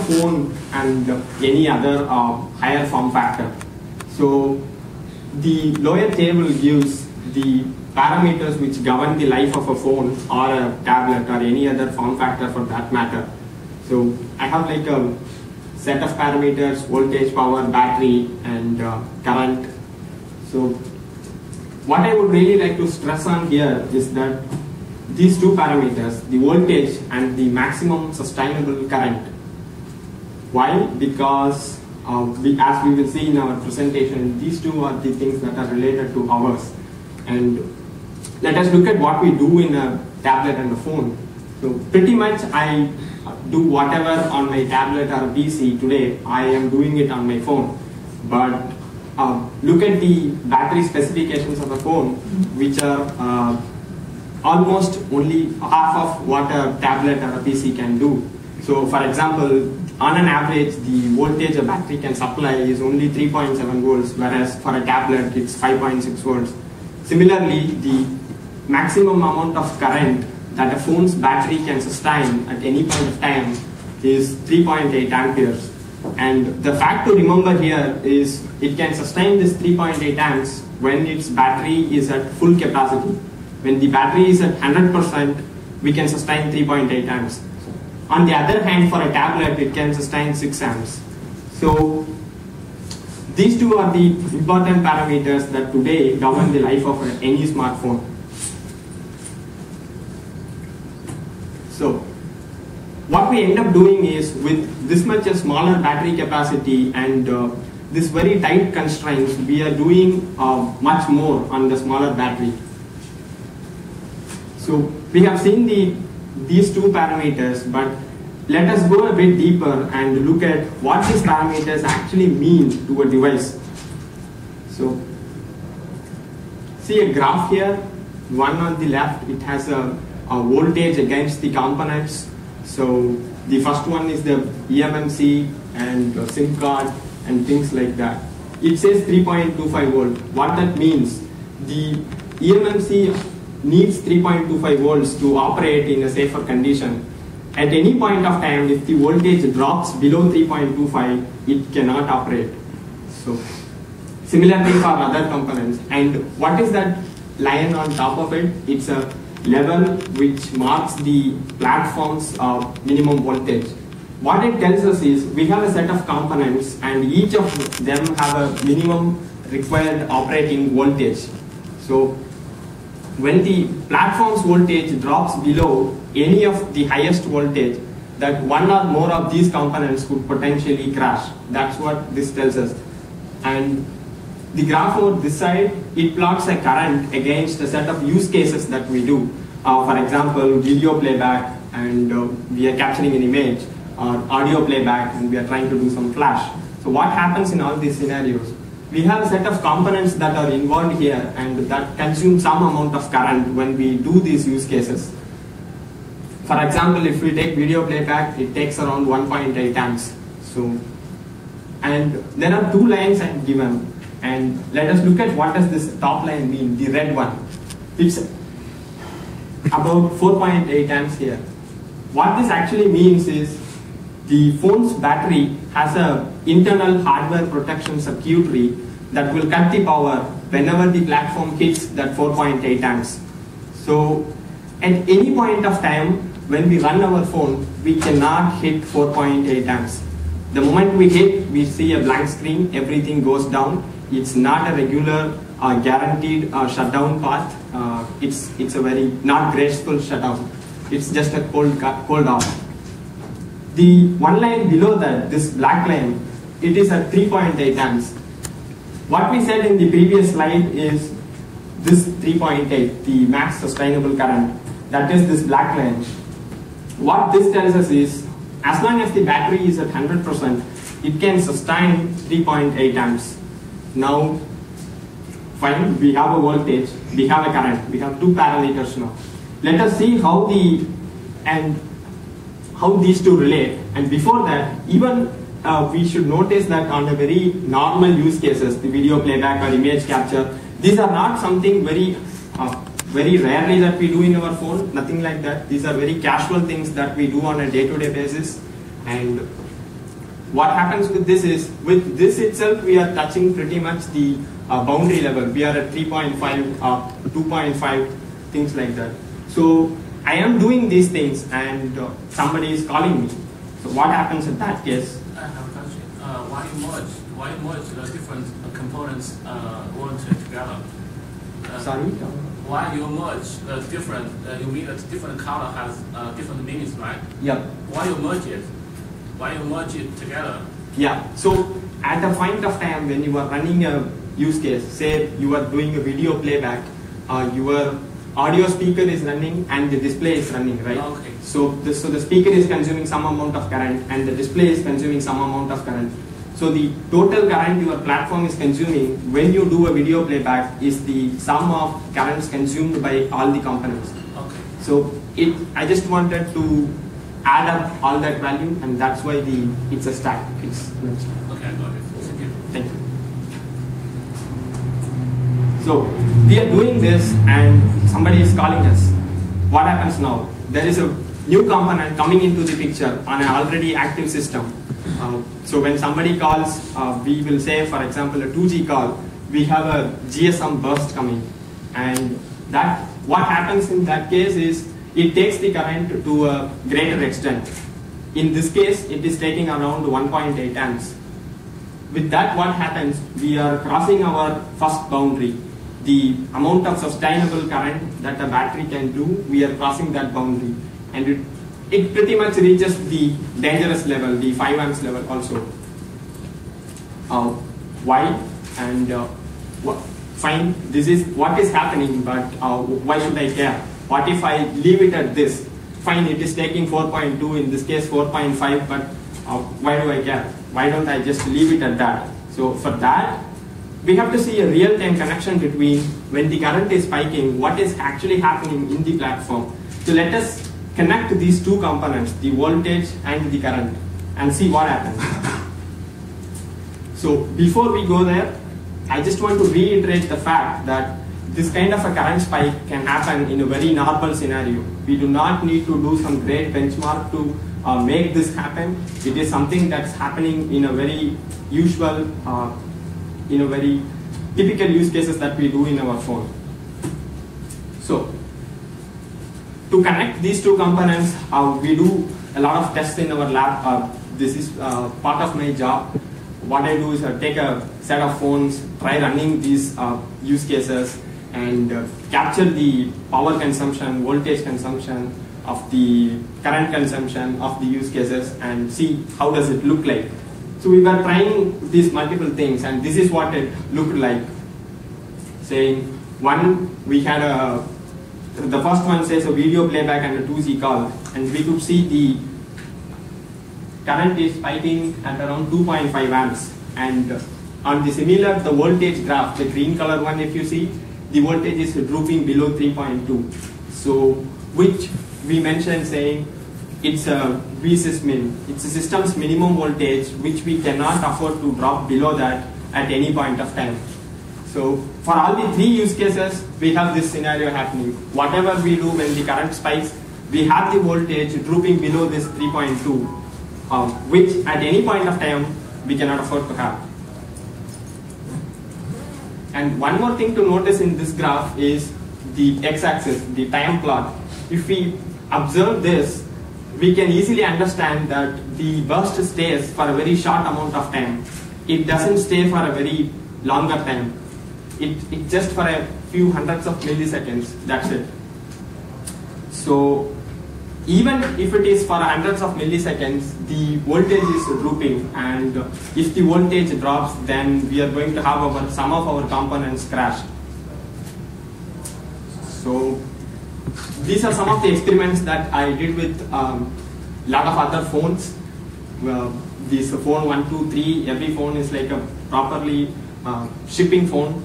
phone and any other higher form factor. So the lower table gives the parameters which govern the life of a phone or a tablet or any other form factor for that matter. So I have like a set of parameters: voltage, power, battery, and current. So what I would really like to stress on here is that these two parameters, the voltage and the maximum sustainable current. Why? Because as we will see in our presentation, these two are the things that are related to hours. And let us look at what we do in a tablet and a phone. So pretty much I do whatever on my tablet or PC today, I am doing it on my phone. But look at the battery specifications of a phone, which are almost only half of what a tablet or a PC can do. So for example, on an average, the voltage a battery can supply is only 3.7 volts, whereas for a tablet it's 5.6 volts. Similarly, the maximum amount of current that a phone's battery can sustain at any point of time is 3.8 amperes. And the fact to remember here is it can sustain this 3.8 amps when its battery is at full capacity. When the battery is at 100%, we can sustain 3.8 amps. On the other hand, for a tablet, it can sustain 6 amps. So these two are the important parameters that today govern the life of any smartphone. So what we end up doing is, with this much a smaller battery capacity and this very tight constraints, we are doing much more on the smaller battery. So we have seen these two parameters, but let us go a bit deeper and look at what these parameters actually mean to a device. So see a graph here, one on the left, it has a voltage against the components. So the first one is the eMMC and SIM card and things like that. It says 3.25 volt. What that means, the eMMC needs 3.25 volts to operate in a safer condition. At any point of time, if the voltage drops below 3.25, it cannot operate. So similarly for other components. And what is that line on top of it? It's a level which marks the platform's minimum voltage. What it tells us is we have a set of components and each of them have a minimum required operating voltage. So when the platform's voltage drops below any of the highest voltage, that one or more of these components could potentially crash. That's what this tells us. And the graph over this side, it plots a current against a set of use cases that we do. For example, video playback and we are capturing an image, or audio playback and we are trying to do some flash. So what happens in all these scenarios? We have a set of components that are involved here and that consume some amount of current when we do these use cases. For example, if we take video playback, it takes around 1.8 amps. So, and there are two lines I'm given, and let us look at what does this top line mean, the red one. It's about 4.8 amps here. What this actually means is the phone's battery has a internal hardware protection circuitry that will cut the power whenever the platform hits that 4.8 amps. So at any point of time when we run our phone, we cannot hit 4.8 amps. The moment we hit, we see a blank screen, everything goes down. It's not a regular guaranteed shutdown path. It's a very not graceful shutdown. It's just a cold off. The one line below that, this black line, it is at 3.8 amps. What we said in the previous slide is this 3.8, the max sustainable current. That is this black line. What this tells us is, as long as the battery is at 100%, it can sustain 3.8 amps. Now, fine, we have a voltage, we have a current, we have two parameters now. Let us see how these two relate. And before that, even we should notice that on a very normal use cases, the video playback or image capture, these are not something very rarely that we do in our phone, nothing like that. These are very casual things that we do on a day-to-day basis. And what happens with this is, with this itself, we are touching pretty much the boundary level. We are at 3.5, 2.5, things like that. So I am doing these things and somebody is calling me. So what happens in that case? I have a question. Why you merge the different components voltage together? Sorry? Why you merge the different, you mean that different color has different meanings, right? Yeah. Why you merge it? Why you merge it together? Yeah. So at a point of time when you are running a use case, say you are doing a video playback, your audio speaker is running and the display is running, right? Okay. So the speaker is consuming some amount of current and the display is consuming some amount of current. So the total current your platform is consuming when you do a video playback is the sum of currents consumed by all the components. Okay. So I just wanted to add up all that value, and that's why it's a stack. Okay, I got it. Thank you. Thank you. So we are doing this and somebody is calling us. What happens now? There is a new component coming into the picture on an already active system. So when somebody calls, we will say, for example, a 2G call, we have a GSM burst coming. And that what happens in that case is it takes the current to a greater extent. In this case, it is taking around 1.8 amps. With that, what happens? We are crossing our first boundary. The amount of sustainable current that a battery can do, we are crossing that boundary. And it pretty much reaches the dangerous level, the 5 amps level also. Why? And fine, this is what is happening, but why should I care? What if I leave it at this? Fine, it is taking 4.2, in this case 4.5, but why do I care? Why don't I just leave it at that? So for that, we have to see a real-time connection between when the current is spiking, what is actually happening in the platform. So let us connect these two components, the voltage and the current, and see what happens. So before we go there, I just want to reiterate the fact that this kind of a current spike can happen in a very normal scenario. We do not need to do some great benchmark to make this happen. It is something that's happening in a very usual, in a very typical use cases that we do in our phone. So to connect these two components, we do a lot of tests in our lab. This is part of my job. What I do is I take a set of phones, try running these use cases, and capture the power consumption, voltage consumption, of the current consumption of the use cases, and see how does it look like. So we were trying these multiple things, and this is what it looked like. Saying one, we had the first one says a video playback and a 2G call, and we could see the current is spiking at around 2.5 amps, and on the similar, the voltage graph, the green color one, if you see, the voltage is drooping below 3.2. So which we mentioned saying it's a VSys min, it's a system's minimum voltage which we cannot afford to drop below that at any point of time. So for all the three use cases, we have this scenario happening. Whatever we do when the current spikes, we have the voltage drooping below this 3.2, which at any point of time we cannot afford to have. And one more thing to notice in this graph is the x-axis, the time plot. If we observe this, we can easily understand that the burst stays for a very short amount of time. It doesn't stay for a very longer time. It just for a few hundreds of milliseconds, that's it. So even if it is for hundreds of milliseconds, the voltage is drooping, and if the voltage drops, then we are going to have some of our components crash. So these are some of the experiments that I did with a lot of other phones. This phone 1, 2, 3, every phone is like a properly shipping phone.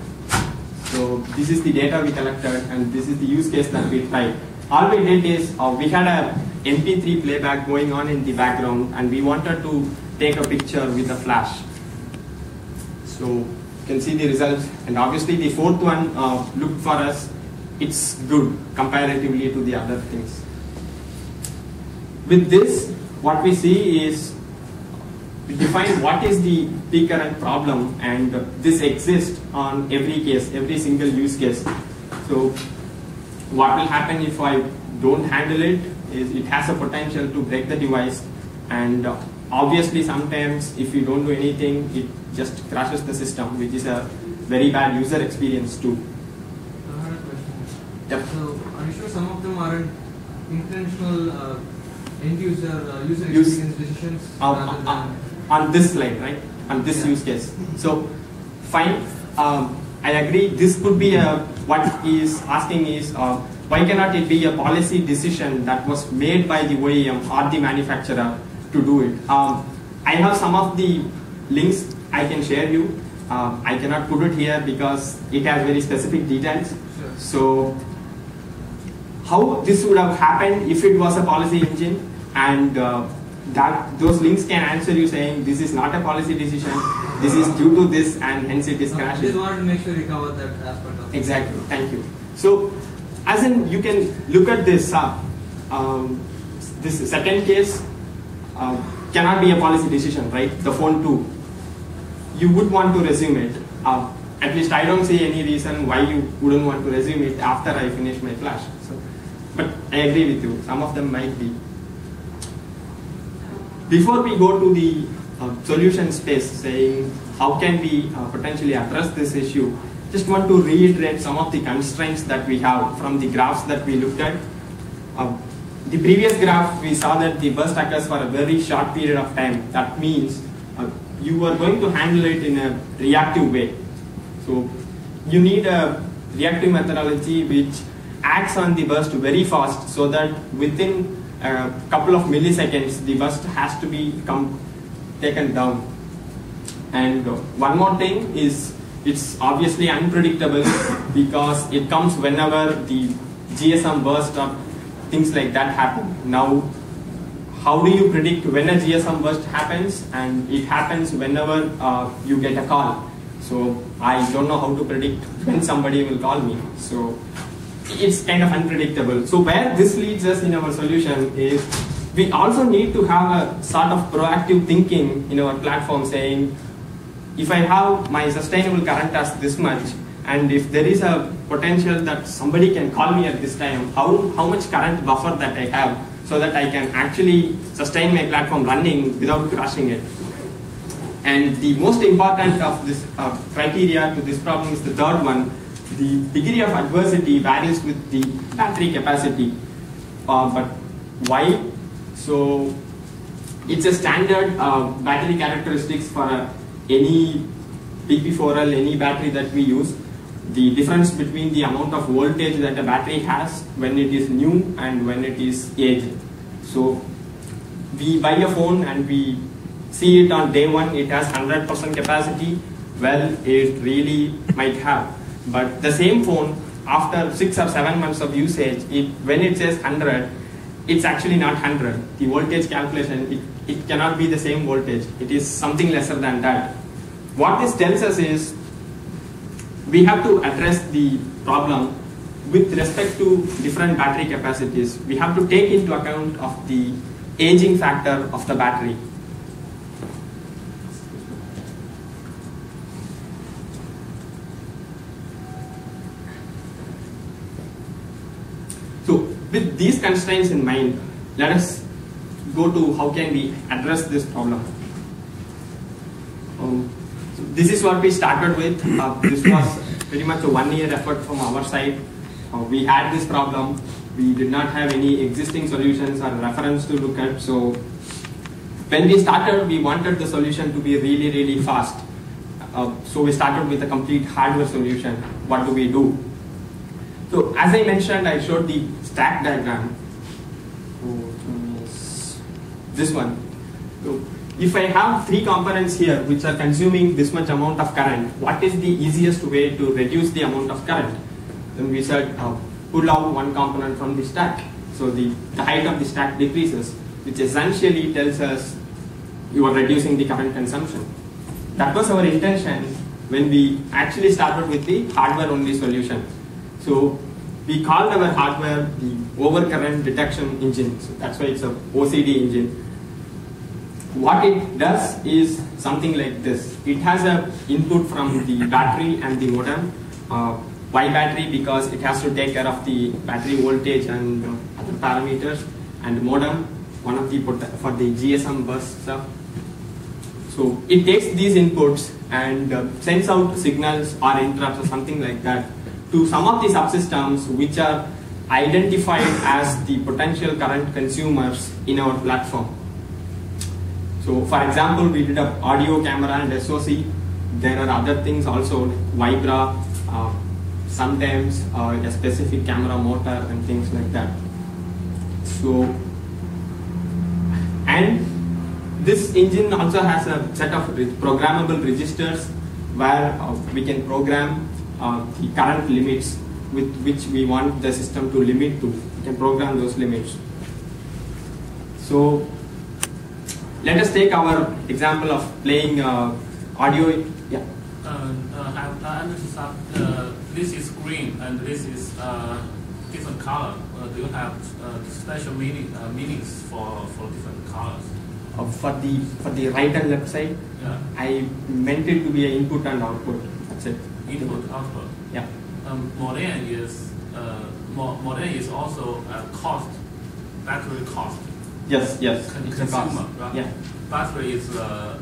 So this is the data we collected, and this is the use case that we tried. All we did is we had a MP3 playback going on in the background, and we wanted to take a picture with a flash. So you can see the results, and obviously the fourth one looked for us. It's good comparatively to the other things. With this, what we see is define what is the PeakCurrent problem, and this exists on every case, every single use case. So what will happen if I don't handle it is it has a potential to break the device, and obviously sometimes if you don't do anything, it just crashes the system, which is a very bad user experience too. I had a question. Yep. So are you sure some of them aren't intentional end-user user experience decisions rather than on this slide, right? On this use case. So fine, I agree. This could be what he is asking is why cannot it be a policy decision that was made by the OEM or the manufacturer to do it? I have some of the links I can share you. I cannot put it here because it has very specific details. Sure. So how this would have happened if it was a policy engine, and those links can answer you saying this is not a policy decision, this is due to this, and hence it is crashing. I just wanted to make sure you covered that aspect of it. Exactly, thank you. So as in you can look at this, this second case cannot be a policy decision, right? The phone 2. You would want to resume it. At least I don't see any reason why you wouldn't want to resume it after I finish my flash. So, but I agree with you, some of them might be. Before we go to the solution space, saying how can we potentially address this issue, just want to reiterate some of the constraints that we have from the graphs that we looked at. The previous graph, we saw that the burst occurs for a very short period of time. That means you are going to handle it in a reactive way. So you need a reactive methodology which acts on the burst very fast, so that within a couple of milliseconds the burst has to be taken down. And one more thing is it's obviously unpredictable because it comes whenever the GSM burst or things like that happen. Now, how do you predict when a GSM burst happens? And it happens whenever you get a call. So I don't know how to predict when somebody will call me. So it's kind of unpredictable. So where this leads us in our solution is we also need to have a sort of proactive thinking in our platform, saying if I have my sustainable current as this much, and if there is a potential that somebody can call me at this time, how much current buffer that I have, so that I can actually sustain my platform running without crashing it. And the most important of this criteria to this problem is the third one. The degree of adversity varies with the battery capacity. But why? So it's a standard battery characteristics for any PP4L, any battery that we use. The difference between the amount of voltage that a battery has when it is new and when it is aged. So we buy a phone and we see it on day one, it has 100% capacity. Well, it really might have. But the same phone, after 6 or 7 months of usage, when it says 100, it's actually not 100. The voltage calculation, it cannot be the same voltage. It is something lesser than that. What this tells us is we have to address the problem with respect to different battery capacities. We have to take into account of the aging factor of the battery. So with these constraints in mind, let us go to how can we address this problem. So this is what we started with. This was pretty much a 1-year effort from our side. We had this problem. We did not have any existing solutions or reference to look at. So when we started, we wanted the solution to be really, really fast. So we started with a complete hardware solution. What do we do? So as I mentioned, I showed the stack diagram. This one. So if I have 3 components here which are consuming this much amount of current, what is the easiest way to reduce the amount of current? Then we said pull out one component from the stack. So the height of the stack decreases, which essentially tells us you are reducing the current consumption. That was our intention when we actually started with the hardware only solution. So we called our hardware the overcurrent detection engine. So that's why it's a OCD engine. what it does is something like this. It has a input from the battery and the modem. Why battery? Because it has to take care of the battery voltage and other parameters, and modem, one of the for the GSM bus stuff. So it takes these inputs and sends out signals or interrupts or something like that to some of the subsystems which are identified as the potential current consumers in our platform. So for example, we did an audio, camera and SOC. There are other things also, like Vibra, sometimes a specific camera motor and things like that. So, and this engine also has a set of programmable registers where we can program the current limits with which we want the system to limit to. We can program those limits. So let us take our example of playing audio. Yeah. I understand this is green and this is different color. Do you have special meanings for different colors? For the right and left side, yeah. I meant it to be an input and output. That's it. Input, output. Yeah. Modem is also a cost, battery cost. Yes. Consumer, right? Yeah. Battery is the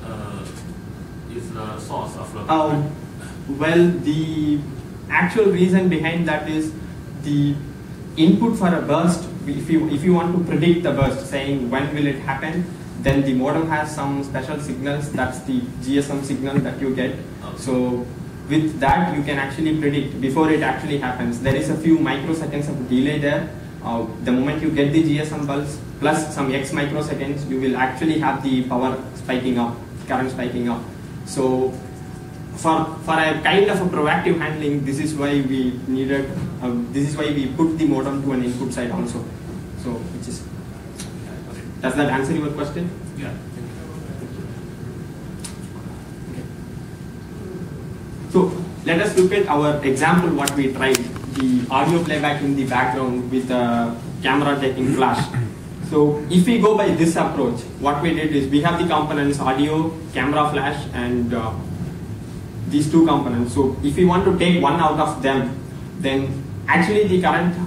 source of the. Well, the actual reason behind that is the input for a burst. If you want to predict the burst, saying when will it happen, then the modem has some special signals. That's the GSM signal that you get. Okay. So with that, you can actually predict before it actually happens. There is a few microseconds of delay there. The moment you get the GSM pulse plus some X microseconds, you will actually have the power spiking up, current spiking up. So for a kind of a proactive handling, this is why we needed. This is why we put the modem to an input side also. So which is. Does that answer your question? Yeah. Okay. So let us look at our example. What we tried, the audio playback in the background with a camera taking flash. So if we go by this approach, what we did is we have the components audio, camera flash, and these two components. So if we want to take one out of them, then actually the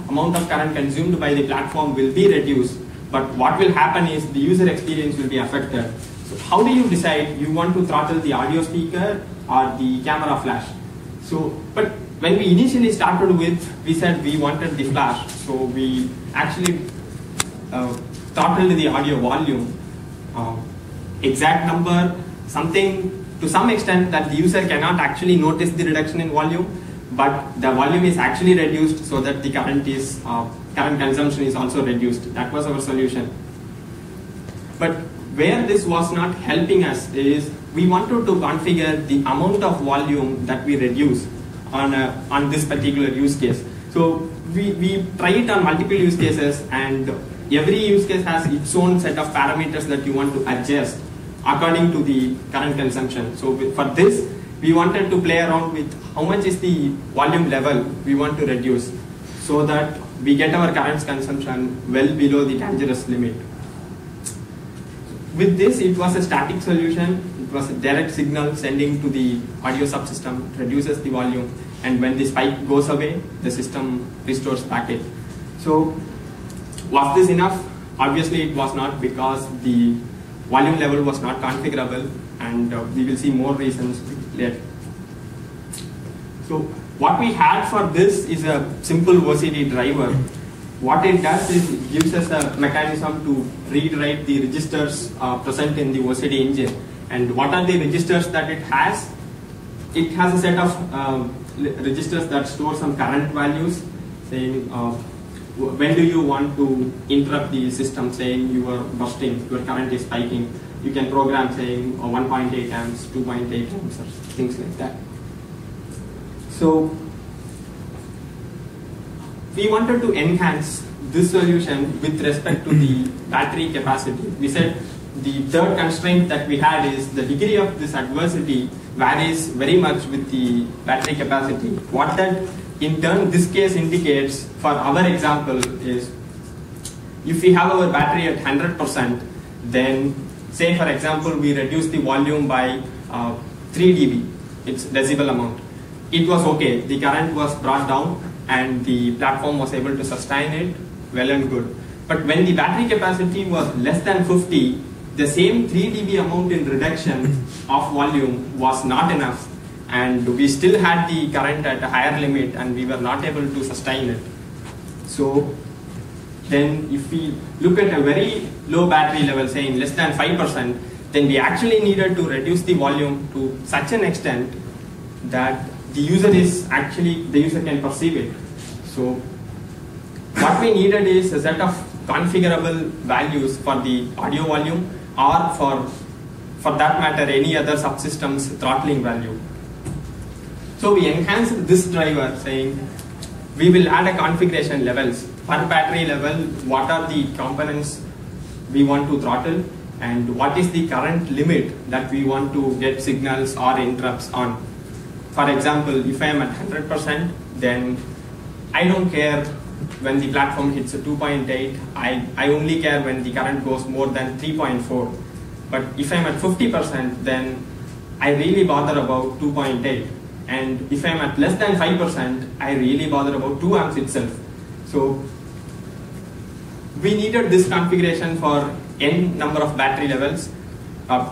amount of current consumed by the platform will be reduced. But what will happen is the user experience will be affected. So how do you decide you want to throttle the audio speaker or the camera flash? So, but when we initially started with, we said we wanted the flash. So we actually throttled the audio volume, exact number, something to some extent that the user cannot actually notice the reduction in volume, but the volume is actually reduced so that the current consumption is also reduced. That was our solution. But where this was not helping us is we wanted to configure the amount of volume that we reduce on this particular use case. So we try it on multiple use cases, and every use case has its own set of parameters that you want to adjust according to the current consumption. So for this, we wanted to play around with how much is the volume level we want to reduce so that we get our current consumption well below the dangerous limit. With this, it was a static solution. It was a direct signal sending to the audio subsystem, reduces the volume, and when the spike goes away, the system restores packet. So was this enough? Obviously it was not, because the volume level was not configurable, and we will see more reasons later. So what we had for this is a simple OCD driver. What it does is it gives us a mechanism to read-write the registers present in the OCD engine. And what are the registers that it has? It has a set of registers that store some current values, saying when do you want to interrupt the system, saying you are bursting, your current is spiking. You can program saying 1.8 amps, 2.8 amps, or things like that. So we wanted to enhance this solution with respect to the battery capacity. We said the third constraint that we had is the degree of this adversity varies very much with the battery capacity. What that in turn this case indicates for our example is if we have our battery at 100%, then say for example we reduce the volume by 3 dB, it's decibel amount. It was okay, the current was brought down and the platform was able to sustain it, well and good. But when the battery capacity was less than 50, the same 3 dB amount in reduction of volume was not enough, and we still had the current at a higher limit and we were not able to sustain it. So then if we look at a very low battery level, saying less than 5%, then we actually needed to reduce the volume to such an extent that the user can perceive it. So what we needed is a set of configurable values for the audio volume, or for that matter any other subsystem's throttling value. So we enhanced this driver, saying we will add a configuration levels per battery level. What are the components we want to throttle, and what is the current limit that we want to get signals or interrupts on. For example, if I am at 100%, then I don't care when the platform hits a 2.8, I only care when the current goes more than 3.4. But if I'm at 50%, then I really bother about 2.8. And if I'm at less than 5%, I really bother about 2 amps itself. So we needed this configuration for n number of battery levels.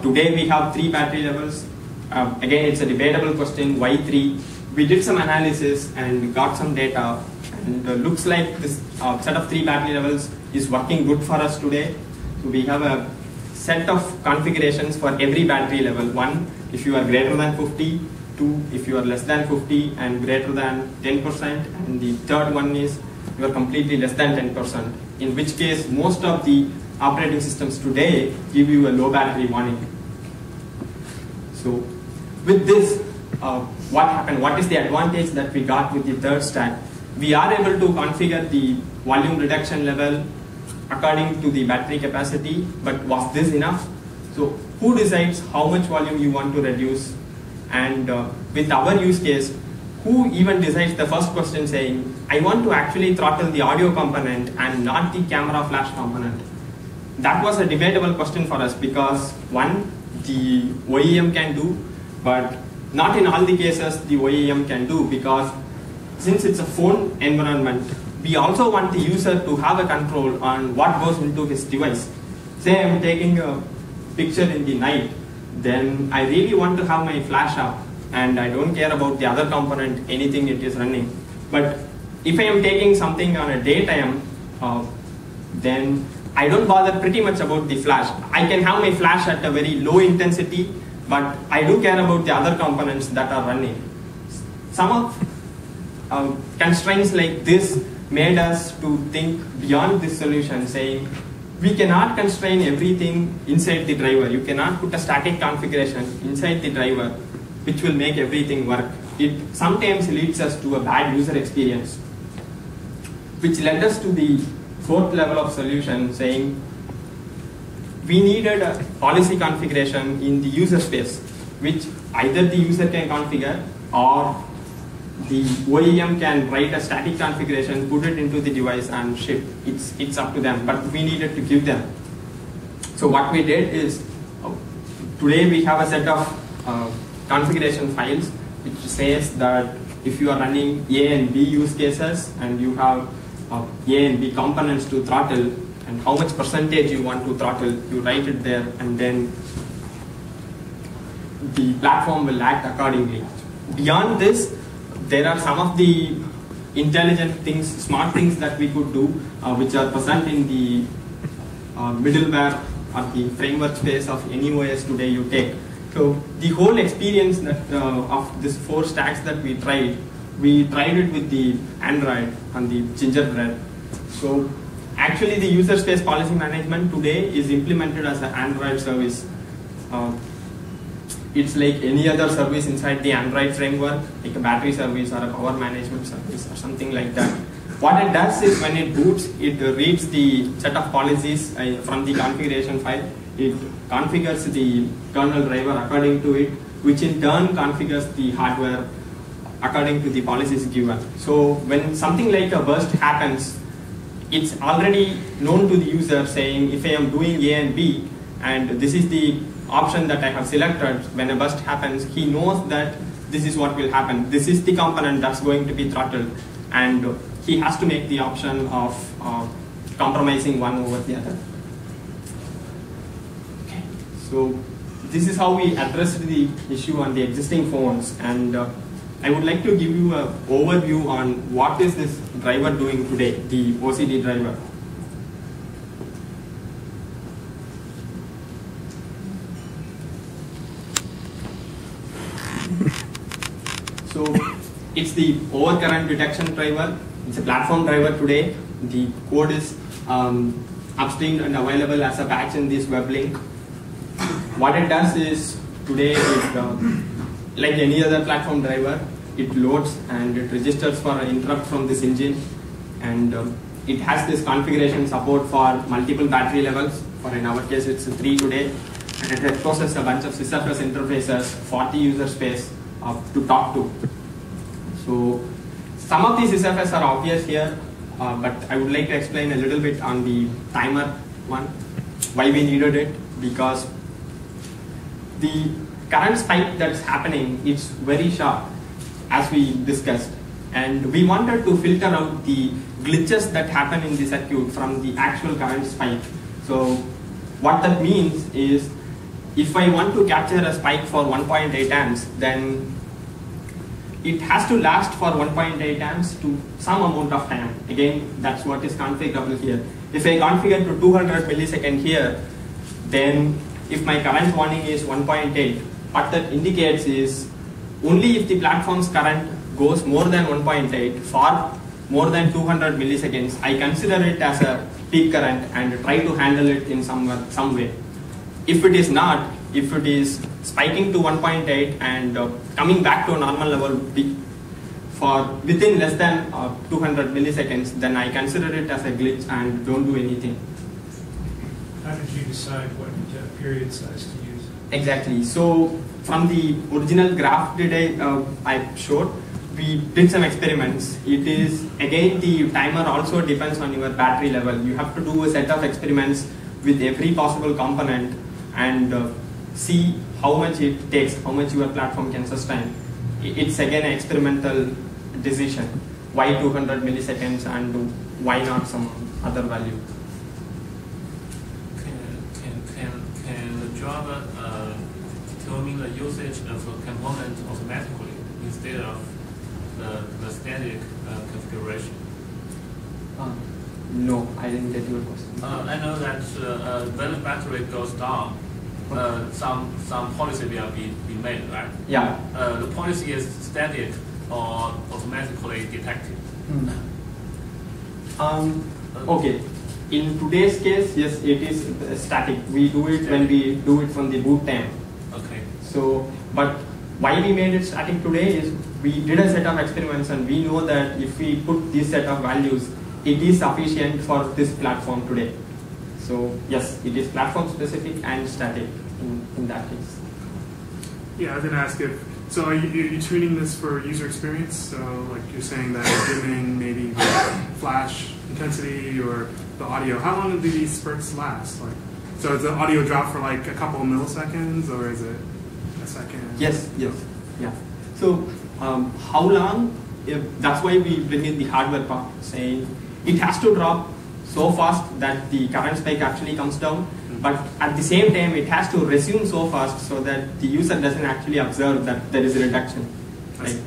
Today we have 3 battery levels. Again, it's a debatable question, why 3? We did some analysis and got some data, and looks like this set of 3 battery levels is working good for us today. So we have a set of configurations for every battery level. 1, if you are greater than 50, 2, if you are less than 50 and greater than 10%, and the third one is you are completely less than 10%, in which case most of the operating systems today give you a low battery warning. So with this, what happened? What is the advantage that we got with the third stack? We are able to configure the volume reduction level according to the battery capacity, but was this enough? So who decides how much volume you want to reduce? And with our use case, who even decides the first question, saying, I want to actually throttle the audio component and not the camera flash component? That was a debatable question for us, because 1, the OEM can do, but not in all the cases the OEM can do, because since it's a phone environment, we also want the user to have a control on what goes into his device. Say I'm taking a picture in the night, then I really want to have my flash up and I don't care about the other component, anything it is running. But if I am taking something on a daytime, then I don't bother pretty much about the flash. I can have my flash at a very low intensity, but I do care about the other components that are running. Some of constraints like this made us to think beyond this solution, saying we cannot constrain everything inside the driver. You cannot put a static configuration inside the driver which will make everything work. It sometimes leads us to a bad user experience, which led us to the 4th level of solution, saying we needed a policy configuration in the user space, which either the user can configure or the OEM can write a static configuration, put it into the device and ship. It's up to them, but we needed to give them. So what we did is, today we have a set of configuration files which says that if you are running A and B use cases and you have A and B components to throttle and how much percentage you want to throttle, you write it there, and then the platform will act accordingly. Beyond this, there are some of the intelligent things, smart things that we could do, which are present in the middleware or the framework space of any OS today you take. So the whole experience that, of these 4 stacks that we tried it with the Android and the Gingerbread. So actually the user space policy management today is implemented as an Android service. It's like any other service inside the Android framework, like a battery service or a power management service or something like that. What it does is when it boots, it reads the set of policies from the configuration file. It configures the kernel driver according to it, which in turn configures the hardware according to the policies given. So when something like a burst happens, it's already known to the user, saying if I am doing A and B and this is the option that I have selected. When a burst happens, he knows that this is what will happen. This is the component that's going to be throttled, and he has to make the option of compromising one over the other. Okay. So this is how we addressed the issue on the existing phones, and I would like to give you an overview on what is this driver doing today, the OCD driver. So it's the overcurrent detection driver. It's a platform driver today. The code is upstreamed and available as a patch in this web link. What it does is, today it, like any other platform driver, it loads and it registers for an interrupt from this engine, and it has this configuration support for multiple battery levels. For in our case it's 3 today, and it exposes a bunch of sysfs interfaces, 40 user space to talk to. So some of these sysfs are obvious here, but I would like to explain a little bit on the timer one, why we needed it, because the current spike that's happening is very sharp, as we discussed, and we wanted to filter out the glitches that happen in the circuit from the actual current spike. So what that means is, if I want to capture a spike for 1.8 amps, then it has to last for 1.8 amps to some amount of time. Again, that's what is configurable here. If I configure to 200 millisecond here, then if my current warning is 1.8, what that indicates is only if the platform's current goes more than 1.8 for more than 200 milliseconds, I consider it as a peak current and try to handle it in some way. If it is not, if it is spiking to 1.8 and coming back to a normal level for within less than 200 milliseconds, then I consider it as a glitch and don't do anything. How did you decide what period size to use? Exactly. So from the original graph that I showed, we did some experiments. It is, again, the timer also depends on your battery level. You have to do a set of experiments with every possible component and see how much it takes, how much your platform can sustain. It's again an experimental decision. Why 200 milliseconds and why not some other value? Can the driver determine the usage of a component automatically instead of the static configuration? No, I didn't get your question. I know that when the battery goes down, some policy will be made, right? Yeah. The policy is static or automatically detected. Okay. In today's case, yes, it is static. We do it when we do it from the boot time. Okay. So, but why we made it static today is we did a set of experiments and we know that if we put this set of values, it is sufficient for this platform today. So yes, it is platform specific and static in that case. Yeah, I was going to ask if, so are you tuning this for user experience? So like you're saying that dimming maybe flash intensity or the audio, how long do these spurts last? Like, so does the audio drop for like a couple of milliseconds or is it a second? Yes, yes, yeah. So how long? That's why we bring in the hardware part, saying it has to drop so fast that the current spike actually comes down, but at the same time it has to resume so fast so that the user doesn't actually observe that there is a reduction. Right?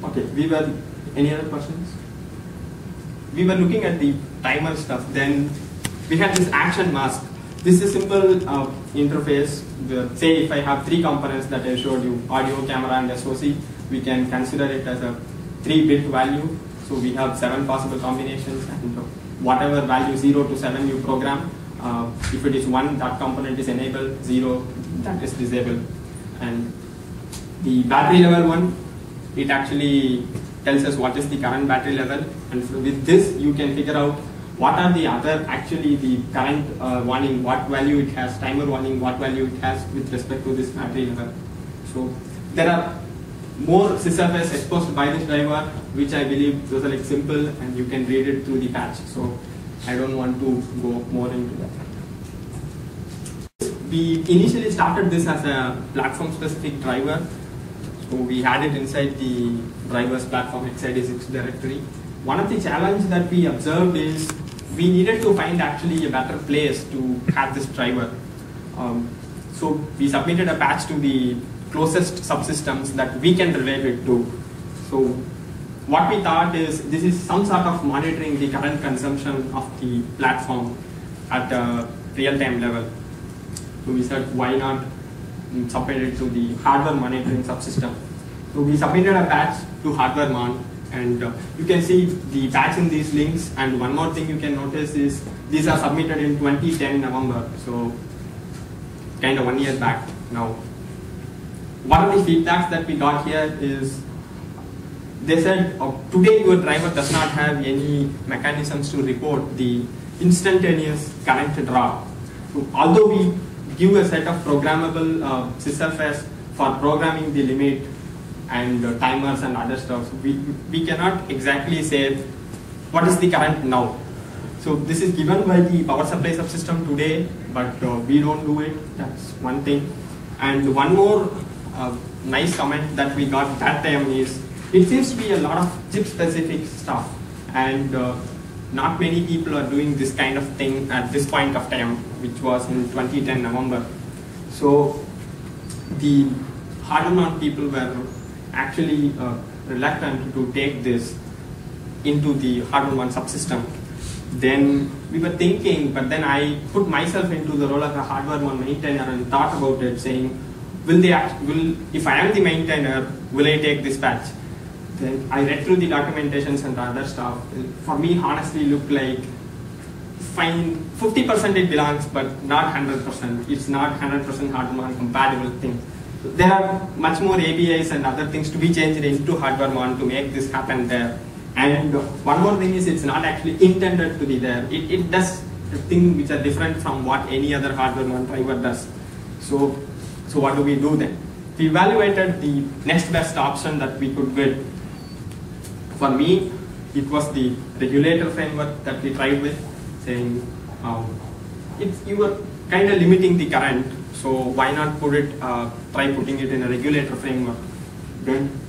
Okay, any other questions? We were looking at the timer stuff, then we had this action mask. This is a simple interface. Say if I have 3 components that I showed you, audio, camera and SoC, we can consider it as a 3-bit value. So we have 7 possible combinations, and whatever value 0 to 7 you program. If it is 1, that component is enabled, 0, that is disabled. And the battery level one, it actually tells us what is the current battery level, and so with this you can figure out what are the other, actually the current warning, what value it has, timer warning, what value it has with respect to this battery level. So there are more sysfs exposed by this driver, which I believe those are like simple and you can read it through the patch. So I don't want to go more into that. We initially started this as a platform-specific driver. So we had it inside the drivers platform x86 directory. One of the challenges that we observed is we needed to find actually a better place to have this driver. So we submitted a patch to the closest subsystems that we can relate it to. So what we thought is this is some sort of monitoring the current consumption of the platform at a real-time level. So we said why not submit it to the hardware monitoring subsystem. So we submitted a patch to hardware mon, and you can see the patch in these links. And one more thing you can notice is these are submitted in 2010 November, so kind of 1 year back now. One of the feedbacks that we got here is they said today your driver does not have any mechanisms to report the instantaneous current draw. So although we give a set of programmable sysfs for programming the limit and timers and other stuff, we cannot exactly say what is the current now. So this is given by the power supply subsystem today, but we don't do it. That's one thing. And one more nice comment that we got that time is it seems to be a lot of chip specific stuff, and not many people are doing this kind of thing at this point of time, which was in 2010 November. So the hardware people were actually reluctant to take this into the hardware one subsystem. Then we were thinking, but then I put myself into the role of a hardware one maintainer and thought about it, saying, if I am the maintainer, will I take this patch? Then I read through the documentations and other stuff. For me, honestly, looked like fine. 50% it belongs, but not 100%. It's not 100% hardware compatible thing. So there are much more APIs and other things to be changed into hardware one to make this happen there. And one more thing is it's not actually intended to be there. It does things which are different from what any other hardware one driver does. So what do we do then? We evaluated the next best option that we could get. For me, it was the regulator framework that we tried with, saying you were kind of limiting the current, so why not try putting it in a regulator framework. Then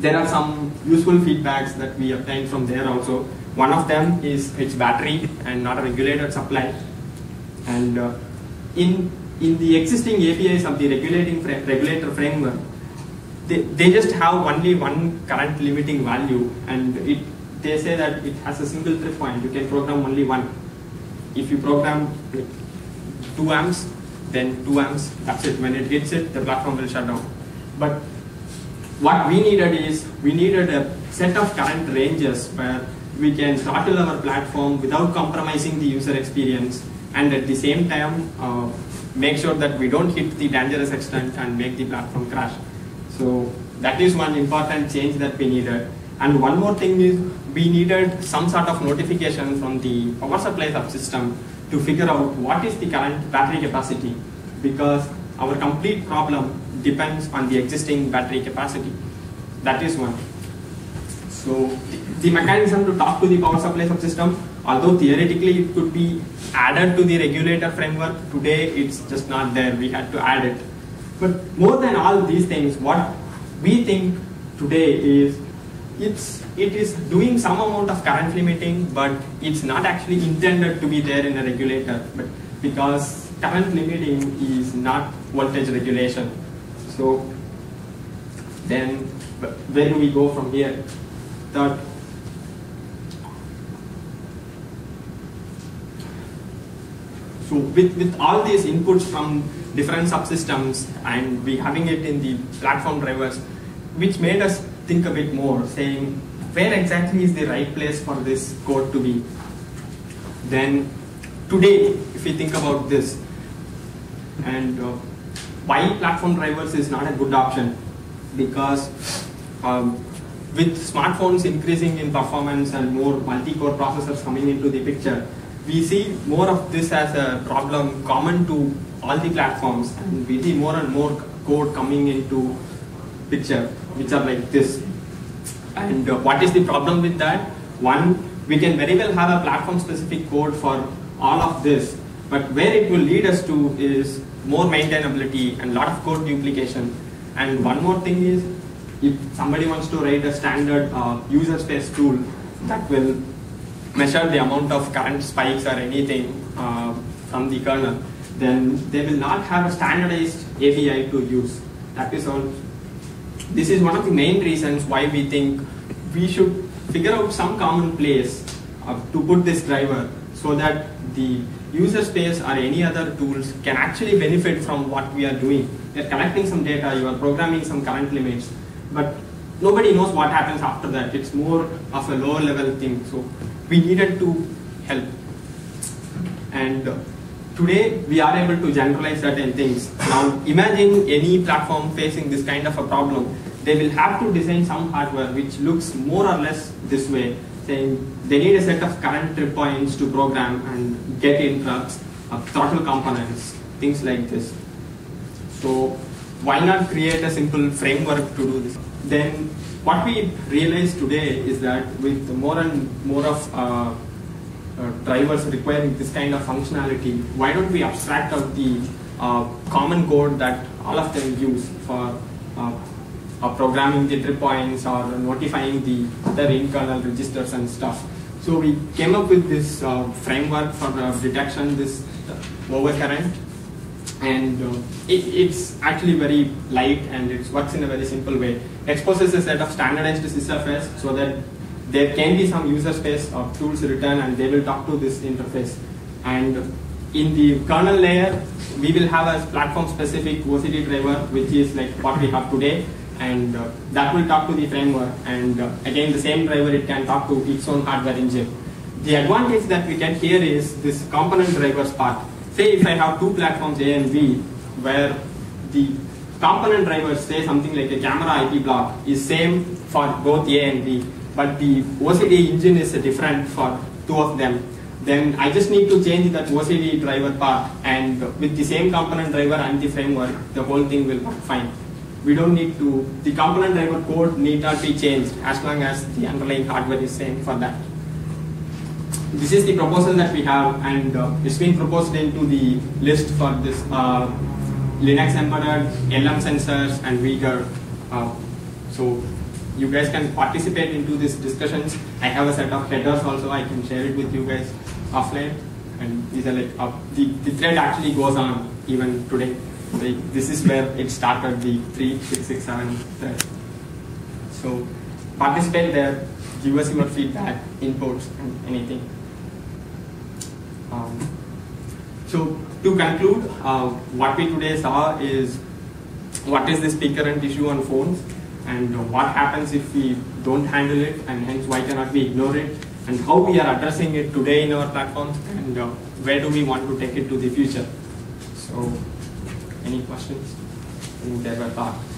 there are some useful feedbacks that we obtained from there also. One of them is it's battery and not a regulated supply. And in the existing APIs of the regulator framework, they just have only one current limiting value, and they say that it has a single trip point. You can program only one. If you program 2 amps, then 2 amps, that's it. When it hits it, the platform will shut down. But what we needed a set of current ranges where we can throttle our platform without compromising the user experience, and at the same time make sure that we don't hit the dangerous extent and make the platform crash. So that is one important change that we needed. And one more thing is we needed some sort of notification from the power supply subsystem to figure out what is the current battery capacity, because our complete problem depends on the existing battery capacity. That is one. So the mechanism to talk to the power supply subsystem, although theoretically it could be added to the regulator framework, today it's just not there. We had to add it. But more than all these things, what we think today is it is doing some amount of current limiting, but it's not actually intended to be there in a regulator, but because current limiting is not voltage regulation. So then where do we go from here? That so with all these inputs from different subsystems and we having it in the platform drivers, which made us think a bit more, saying where exactly is the right place for this code to be. Then today, if we think about this, and why platform drivers is not a good option, because with smartphones increasing in performance and more multi-core processors coming into the picture, we see more of this as a problem common to all the platforms, and we see more and more code coming into picture, which are like this. And what is the problem with that? One, we can very well have a platform-specific code for all of this, but where it will lead us to is more maintainability and a lot of code duplication. And one more thing is, if somebody wants to write a standard user space tool that will measure the amount of current spikes or anything from the kernel, then they will not have a standardized API to use. That is all. This is one of the main reasons why we think we should figure out some common place to put this driver so that the user space or any other tools can actually benefit from what we are doing. We are collecting some data, you are programming some current limits, but nobody knows what happens after that. It's more of a lower level thing. So we needed to help. And today we are able to generalize certain things. Now imagine any platform facing this kind of a problem. They will have to design some hardware which looks more or less this way, saying they need a set of current trip points to program and get interrupts, throttle components, things like this. So why not create a simple framework to do this? Then what we realize today is that with more and more of drivers requiring this kind of functionality, why don't we abstract out the common code that all of them use for programming the trip points or notifying the other in-kernel registers and stuff. So we came up with this framework for detection, this overcurrent, and it's actually very light and it works in a very simple way. Exposes a set of standardized sysfs so that there can be some user space of tools written and they will talk to this interface. And in the kernel layer, we will have a platform-specific OCD driver, which is like what we have today, and that will talk to the framework. And again, the same driver, it can talk to its own hardware engine. The advantage that we get here is this component drivers part. Say if I have two platforms A and B, where the component drivers, say something like a camera IP block, is same for both A and B, but the OCD engine is different for two of them, then I just need to change that OCD driver part, and with the same component driver and the framework, the whole thing will work fine. We don't need to, the component driver code need not be changed as long as the underlying hardware is same for that. This is the proposal that we have, and it's been proposed into the list for this Linux embedded, LM sensors, and Uyghur. So you guys can participate into these discussions. I have a set of headers also, I can share it with you guys offline. And these are like, the thread actually goes on even today. This is where it started, the 3, 6, 6, 7 thread. So participate there, give us your feedback, inputs, and anything. So to conclude, what we today saw is what is this PeakCurrent issue on phones, and what happens if we don't handle it, and hence why cannot we ignore it, and how we are addressing it today in our platforms, and where do we want to take it to the future. So any questions? I think there were thoughts.